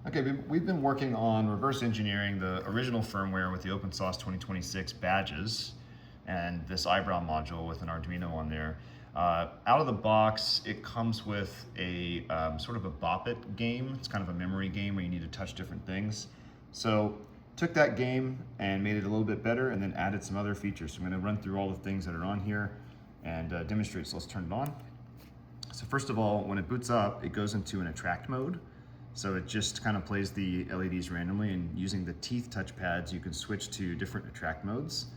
Okay, we've been working on reverse engineering the original firmware with the OpenSauce 2026 badges and this eyebrow module with an Arduino on there. Out of the box, it comes with a sort of a Bop It game. It's kind of a memory game where you need to touch different things. So took that game and made it a little bit better and then added some other features. So I'm going to run through all the things that are on here and demonstrate. So let's turn it on. So first of all, when it boots up, it goes into an attract mode. So it just kind of plays the LEDs randomly, and using the teeth touchpads, you can switch to different attract modes.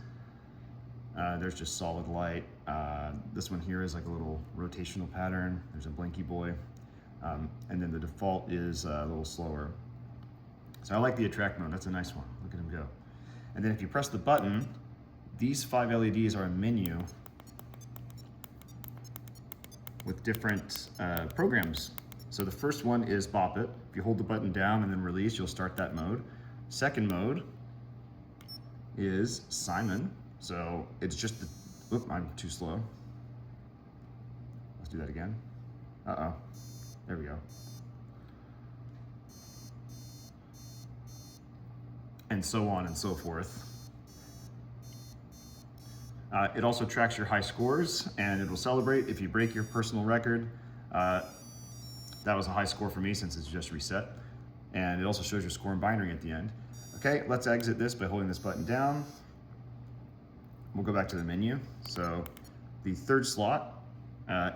There's just solid light. This one here is like a little rotational pattern. There's a blinky boy. And then the default is a little slower. So I like the attract mode, that's a nice one. Look at him go. And then if you press the button, these 5 LEDs are a menu with different programs. So the first one is Bop It. If you hold the button down and then release, you'll start that mode. Second mode is Simon. So it's just the, oop, I'm too slow. Let's do that again. Uh-oh, there we go. And so on and so forth. It also tracks your high scores, and it will celebrate if you break your personal record. That was a high score for me since it's just reset. And it also shows your score in binary at the end. Okay, let's exit this by holding this button down. We'll go back to the menu. So the third slot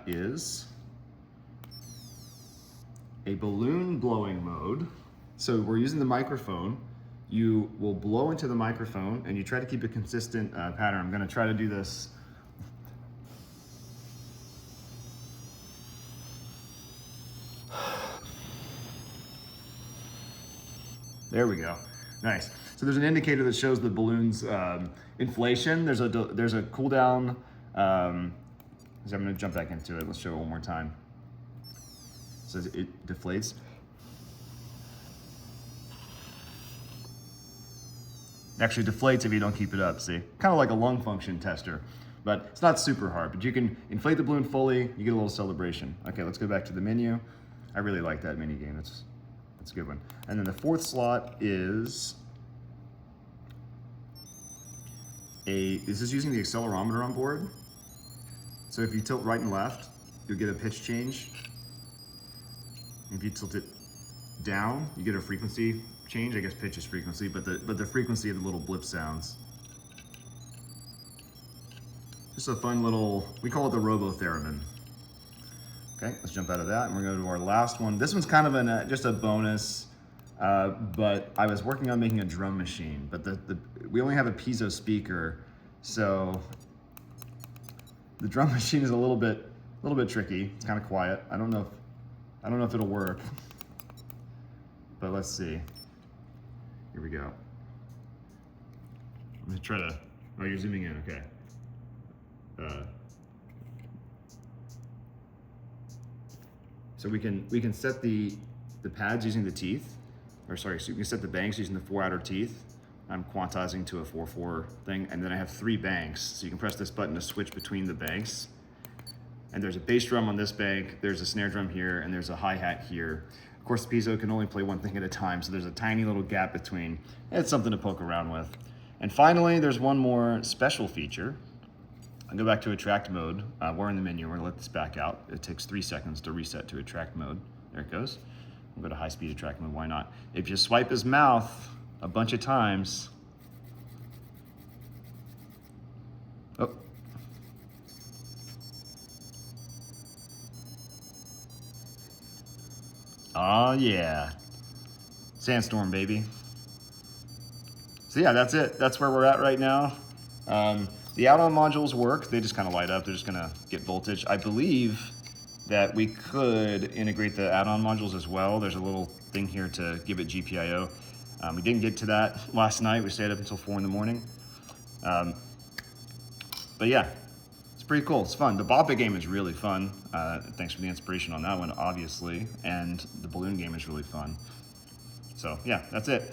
is a balloon blowing mode. So we're using the microphone. You will blow into the microphone and you try to keep a consistent pattern. I'm gonna try to do this. There we go, nice. So there's an indicator that shows the balloon's inflation. There's a cooldown. So I'm gonna jump back into it. Let's show it one more time. It says it deflates. It actually deflates if you don't keep it up, see? Kind of like a lung function tester, but it's not super hard, but you can inflate the balloon fully, you get a little celebration. Okay, let's go back to the menu. I really like that mini game, it's a good one. And then the fourth slot is this is using the accelerometer on board. So if you tilt right and left, you'll get a pitch change. If you tilt it down, you get a frequency change. I guess pitch is frequency, but the frequency of the little blip sounds. Just a fun little, we call it the Robotheremin. Okay, let's jump out of that and we're gonna go to our last one. This one's kind of just a bonus, but I was working on making a drum machine, but we only have a piezo speaker, so the drum machine is a little bit tricky. It's kind of quiet. I don't know if it'll work, but let's see. Here we go. I'm gonna try to, oh, you're zooming in, okay. So we can set the pads using the teeth, or sorry, so you can set the banks using the 4 outer teeth. I'm quantizing to a 4/4 thing, and then I have 3 banks. So you can press this button to switch between the banks. And there's a bass drum on this bank, there's a snare drum here, and there's a hi-hat here. Of course, the piezo can only play one thing at a time, so there's a tiny little gap between. It's something to poke around with. And finally, there's one more special feature. I'll go back to attract mode. We're in the menu, we're gonna let this back out. It takes 3 seconds to reset to attract mode. There it goes. We'll go to high speed attract mode, why not? If you swipe his mouth a bunch of times, oh. Oh yeah, Sandstorm, baby. So yeah, that's it. That's where we're at right now. The add-on modules work. They just kind of light up. They're just gonna get voltage. I believe that we could integrate the add-on modules as well. There's a little thing here to give it GPIO. We didn't get to that last night. We stayed up until 4 in the morning. But yeah, it's pretty cool. It's fun. The Bop It game is really fun. Thanks for the inspiration on that one, obviously. And the balloon game is really fun. So yeah, that's it.